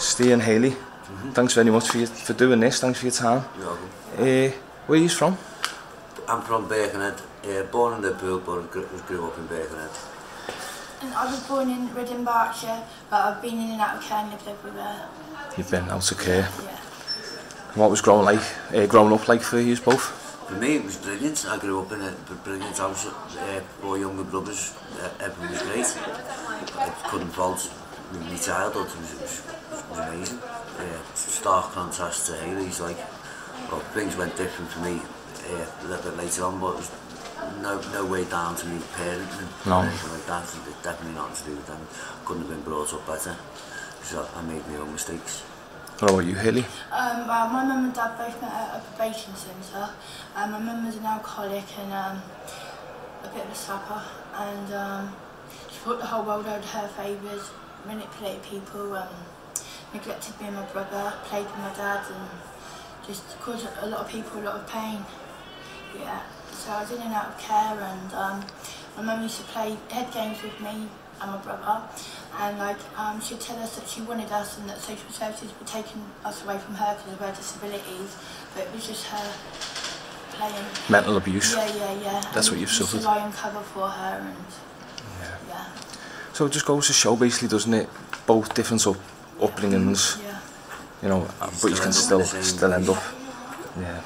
Ste and Hayley, thanks very much for doing this. Thanks for your time. You're welcome. Where are you from? I'm from Birkenhead. Born in Liverpool, but grew up in Birkenhead. And I was born in Reading, Berkshire, but I've been in and out of care and lived everywhere. You've been out of care. Yeah. What was growing up like for you both? For me, it was brilliant. I grew up in a brilliant house. 4 younger brothers. Everything was great. I couldn't fault my childhood. It was amazing. Stark contrast to Hayley's. Well, things went different for me a little bit later on, but it was no way down to me parenting or anything like that. It definitely nothing to do with them. Couldn't have been brought up better. So I made my own mistakes. What about you, Hayley? Well, my mum and dad both met at a probation centre. My mum was an alcoholic and a bit of a slapper, and she put the whole world over her favours, manipulated people, neglected me and my brother, played with my dad, and just caused a lot of people a lot of pain. Yeah, so I was in and out of care, and my mum used to play head games with me and my brother, and she'd tell us that she wanted us and that social services were taking us away from her because of her disabilities, but it was just her playing. Mental abuse? Yeah. That's what you've suffered? To lie and cover for her, and yeah. So it just goes to show basically, doesn't it, both different upbringings, you know, but you can still end up. Yeah.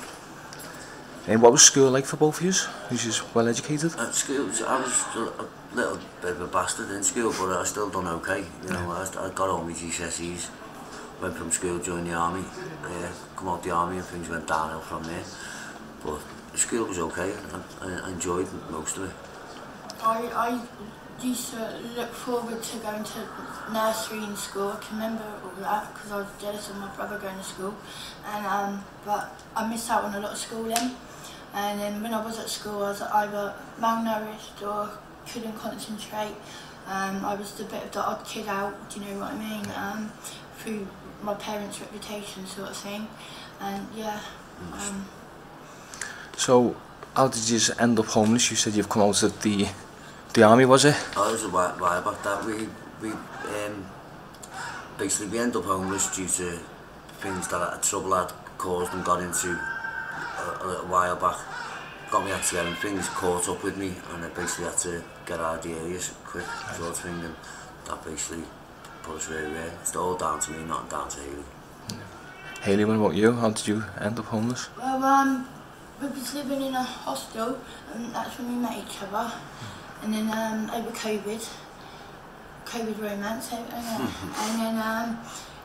And what was school like for both of you? Was you well educated? At school, I was a little bit of a bastard in school, but I still done okay. You know, I got all my GCSEs, went from school, joined the army, come out the army, and things went downhill from there. But school was okay. I enjoyed most of it. I used to look forward to going to nursery and school. I can remember all that because I was jealous of my brother going to school, and but I missed out on a lot of schooling. And then when I was at school, I was either malnourished or couldn't concentrate. I was a bit of the odd kid out, do you know what I mean? Through my parents' reputation, sort of thing. And yeah. So, how did you end up homeless? You said you've come out of the army, was it? Oh, it was a while back that we basically we ended up homeless due to things that trouble I'd caused and got into a little while back. Got me out together and things caught up with me, and I basically had to get out of the areas quick, sort of thing, and that basically put us where we were. It's all down to me, not down to Hayley. Hayley, what about you? How did you end up homeless? Well, we was living in a hostel, and that's when we met each other. And then over COVID romance, and then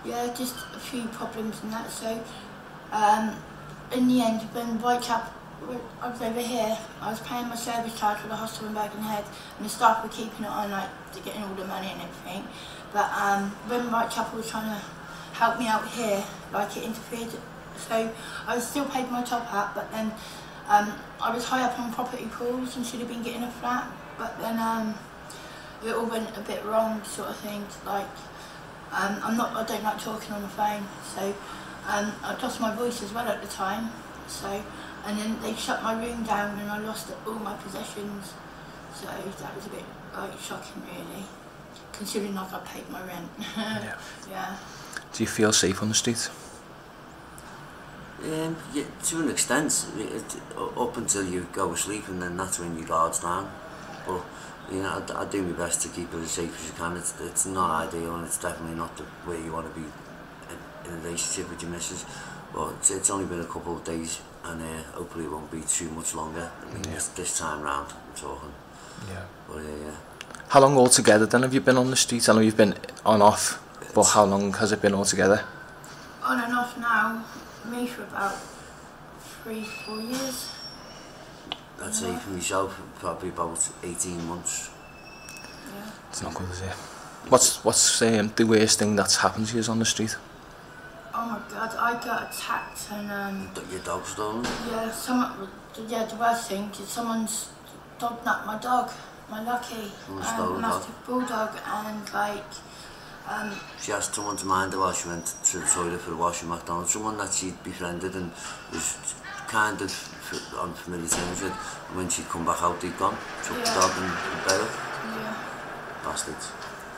yeah, just a few problems and that. So in the end, when Whitechapel, I was over here, I was paying my service charge for the hostel in Birkenhead, and the staff were keeping it on, like, they're getting all the money and everything. But when Whitechapel was trying to help me out here, like, it interfered. So I was still paid my top up, but then I was high up on property pools and should have been getting a flat. But then it all went a bit wrong, sort of thing. Like, I don't like talking on the phone, so I lost my voice as well at the time. So, and then they shut my room down and I lost all my possessions. So that was a bit shocking, really, considering I got paid my rent. Yeah. Do you feel safe on the street? Yeah, to an extent, up until you go to sleep, and then that's when your guard's down. But you know, I do my best to keep it as safe as you can. It's not ideal, and it's definitely not the way you want to be in a relationship with your missus. But it's only been a couple of days, and hopefully it won't be too much longer. I mean, this time round, I'm talking. Yeah. But yeah. How long altogether then have you been on the streets? I know you've been on off, but how long has it been altogether? On and off now, me for about 3-4 years. I'd say for myself, probably about 18 months. Yeah. It's not good, is it? What's the worst thing that's happened to you on the street? Oh my God, I got attacked and Your dog stolen? Yeah, the worst thing is someone's dog napped my dog, my Lucky, mastiff bulldog, and like. She asked someone to mind her while she went to the toilet for a wash in McDonald's. Someone that she'd befriended and was kind of on familiar terms with. And when she'd come back out, they'd gone, took the dog and bailed. Yeah. Bastards.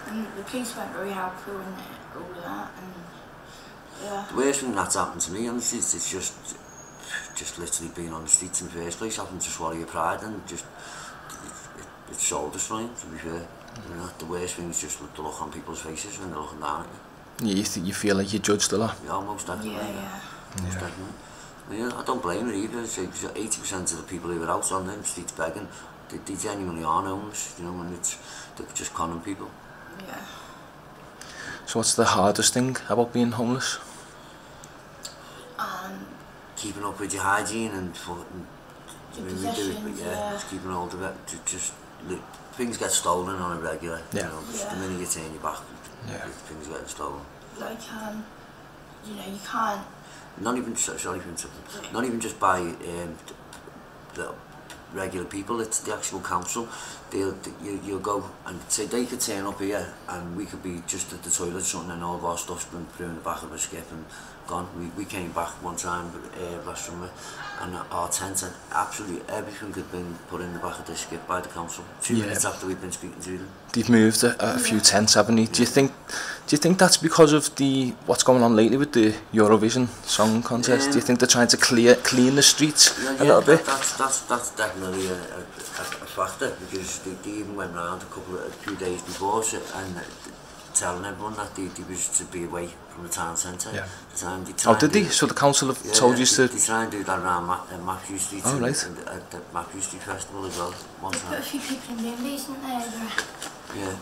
And the police weren't very helpful in all of that. And yeah. The worst thing that's happened to me on the streets is just literally being on the streets in the first place, having to swallow your pride, and just it's soul destroying, to be fair. You know, the worst thing is just the look on people's faces when they're looking down at you. Yeah, you feel like you're judged a lot. Yeah, most definitely. Yeah. Most definitely. Yeah, I don't blame it either. 80% of the people who are out on them streets begging, they genuinely are homeless, you know, and they're just conning people. Yeah. So what's the hardest thing about being homeless? Keeping up with your hygiene and Possessions, just keeping hold of it. Things get stolen on a regular. Yeah. You know, just the minute you turn your back, things get stolen. Like you know, you can't. Not even not even just by the regular people. It's the actual council. You'll go and say they could turn up here and we could be just at the toilet something, and all of our stuff's been through in the back of a skip and gone. We came back one time last summer, and our tent and absolutely everything had been put in the back of the skip by the council 2 minutes after we've been speaking to them. They've moved a few tents, haven't they? Do you think that's because of what's going on lately with the Eurovision Song Contest? Do you think they're trying to clean the streets a little bit? That's definitely a factor, because they even went round a few days before and telling everyone that they was to be away from the town centre. Yeah. Oh, did they? So the council have told you to... They try and do that around Matthew Street, oh, right. and at the Matthew Street Festival as well. One time. Put a few people in the isn't there? Yeah.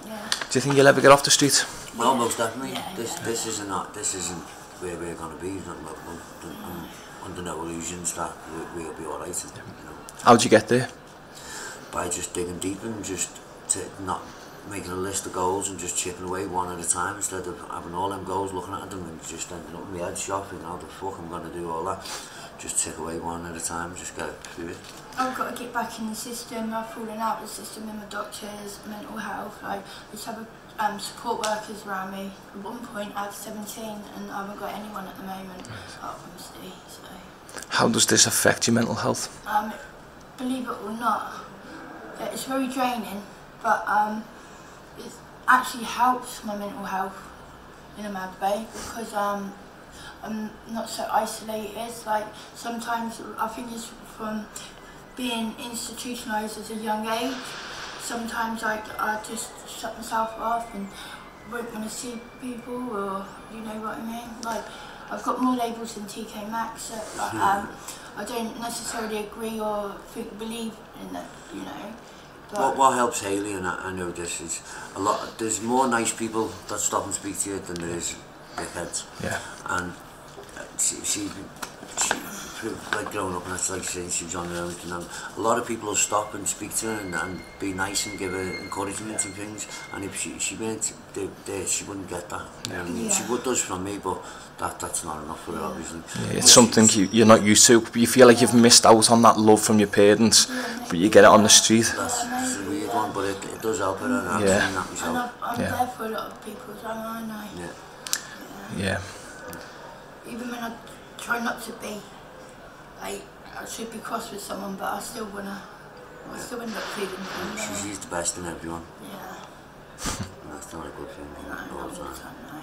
Yeah. Do you think you'll ever get off the street? Well, most definitely. Yeah, this isn't where we're going to be. I'm under no illusions that we'll be all right. You know. How'd you get there? By just digging deep and just not making a list of goals and just chipping away one at a time, instead of having all them goals, looking at them and just ending up in my head shopping, how the fuck I'm going to do all that. Just tick away one at a time, just get through it. I've got to get back in the system. I've fallen out of the system with my doctors, mental health. I just have support workers around me. At one point I was 17 and I haven't got anyone at the moment apart from Ste. So. How does this affect your mental health? Believe it or not, it's very draining, but it actually helps my mental health in a mad way, because I'm not so isolated. Like sometimes I think it's from being institutionalised at a young age. Sometimes I just shut myself off and won't want to see people, or you know what I mean. Like I've got more labels than TK Maxx, so I don't necessarily agree or believe in that, you know. What helps Hayley, and I know this, is there's more nice people that stop and speak to you than there is dickheads. Yeah. And she like growing up, and that's like saying she was on her own, and a lot of people will stop and speak to her and be nice and give her encouragement and things, and if she weren't there, she wouldn't get that. Yeah. She would does from me, but that's not enough for her, obviously. Yeah, it's something you're not used to. You feel like you've missed out on that love from your parents, but you get it on the street. That's a weird one, but it does help her, and I've seen that myself. I'm there for a lot of people, so I know. Yeah. Even when I try not to be, like, I should be cross with someone, but I still end up feeling them. She's the best in everyone. Yeah. That's not a good thing. No, all the time, no.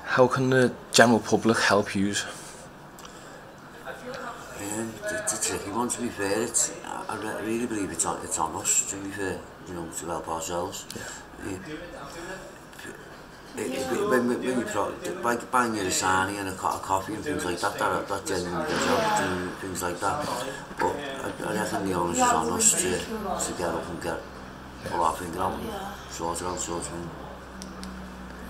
How can the general public help you? It's a tricky one, to be fair. I really believe it's on us, to be fair, you know, to help ourselves. When you buying your asani and a coffee and things like that genuinely does help, do things like that. But I reckon the onus is on us to get up and pull our finger out and sort it out, sort of thing.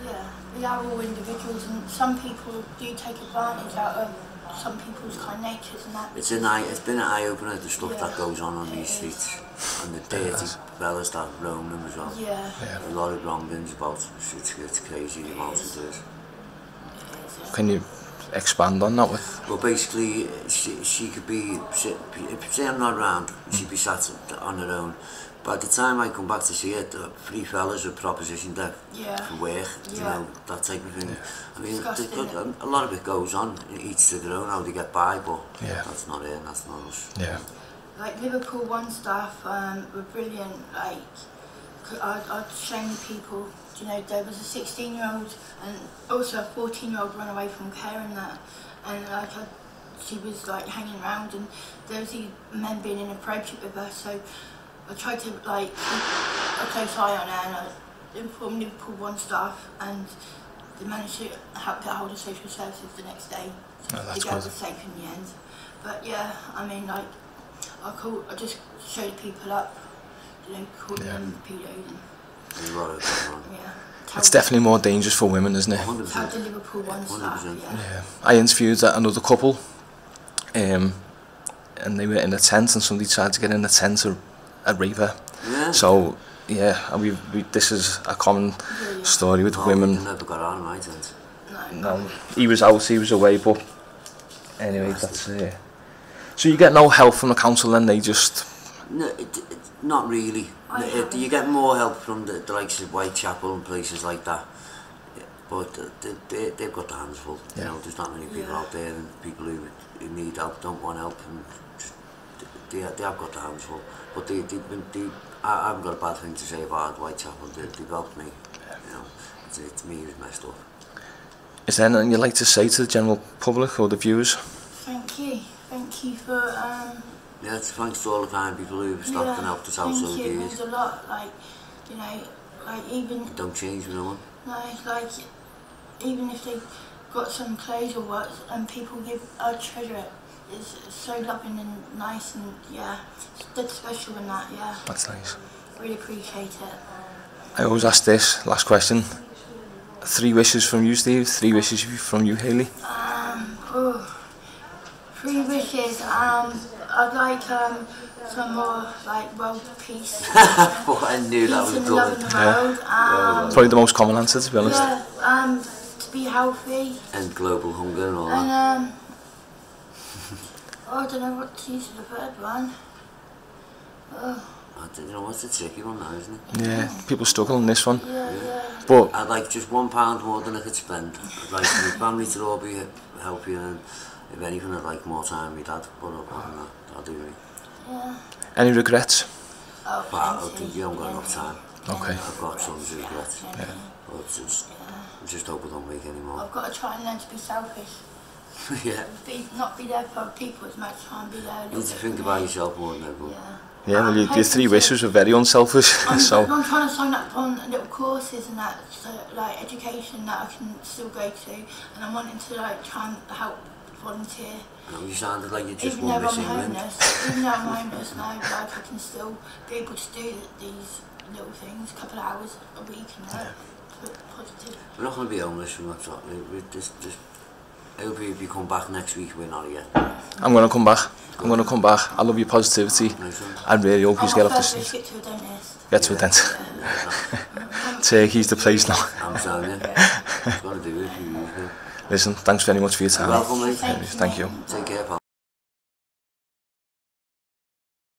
Yeah, we are all individuals, and some people do take advantage out of some people's kind of natures and that. It's been an eye-opener, the stuff that goes on these streets, and the dirty fellas that roam them as well. Yeah. A lot of wrong things about it. It's crazy the amount it is. Can you expand on that with? Well, basically, she could be, if say I'm not around, she'd be sat on her own. By the time I come back to see her, the 3 fellas were propositioned there for work, you know, that type of thing. I mean, a lot of it goes on, each to their own, how they get by, but that's not it, that's not us. Yeah. like Liverpool One staff were brilliant. Like I'd shown the people, you know, there was a 16-year-old and also a 14-year-old run away from care and that, and like she was like hanging around, and there was these men being inappropriate with her, so I tried to like keep a close eye on her, and I informed Liverpool One staff, and they managed to help get hold of social services the next day. The girl was safe in the end. But yeah, I mean, like I just showed people up, you know, called them pedos and yeah. It's definitely more dangerous for women, isn't it? 100%. Tell the Liverpool One staff, yeah. I interviewed another couple, and they were in a tent, and somebody tried to get in the tent to rape her. Yeah. So yeah, and this is a common story with women. He never got on my tent. No, he was out, he was away, but anyway, that's so you get no help from the council, and they just... No, not really. You get more help from the likes of Whitechapel and places like that, but they've got their hands full. You know, there's not many people out there, and people who need help don't want help, and just, they have got their hands full. But I haven't got a bad thing to say about Whitechapel. They've helped me. You know, to me, it was messed up. Is there anything you'd like to say to the general public or the viewers? Thank you for yeah, thanks to all the kind people who've stopped and helped us out so it means a lot, like, you know, like even... Don't change with no one. No, like, even if they've got some clothes or what, and people give our treasure it, it's so loving and nice, and yeah, it's dead special in that, yeah. That's nice. Really appreciate it. I always ask this, last question. 3 wishes from you, Steve, 3 wishes from you, Hayley. 3 wishes, I'd like some more like world peace. I knew that was peace and love in the world. Probably the most common answer, to be honest. Yeah, to be healthy. And global hunger and all that. And I don't know what to use for the 3rd one. I don't know, what's a tricky one now, isn't it? Yeah, people struggle on this one. Yeah. But I'd like just £1 more than I could spend. I'd like my family to all be healthy, and if anything, I'd like more time with my dad. But other than that, I'll do me. Yeah. any regrets? Oh, But I think you haven't got enough time. Okay. I've got tons of regrets. Yeah. But I just hope I don't make any more. I've got to try and learn to be selfish. Yeah. Not be there for people as much, try and be there. You need to think about yourself more than everyone. Yeah, well, your 3 wishes were very unselfish. I'm So trying to sign up on little courses and that, so, like education that I can still go to, and I'm wanting to like try and help volunteer. No, you sounded like you just Even won though Miss I'm England. homeless, even though I'm homeless now, like I can still be able to do these little things, a couple of hours a week, and that. Positive. We're not going to be homeless, we're not talking. I hope if you come back next week, we're not here. I'm going to come back. I love your positivity. I really hope you get off the seat. Get to a dentist. Get to a dentist. Turkey's the place now. I'm telling you. It's got to do it if you use it. Listen, thanks very much for your time. You're welcome, mate. Thank you. Take care, pal.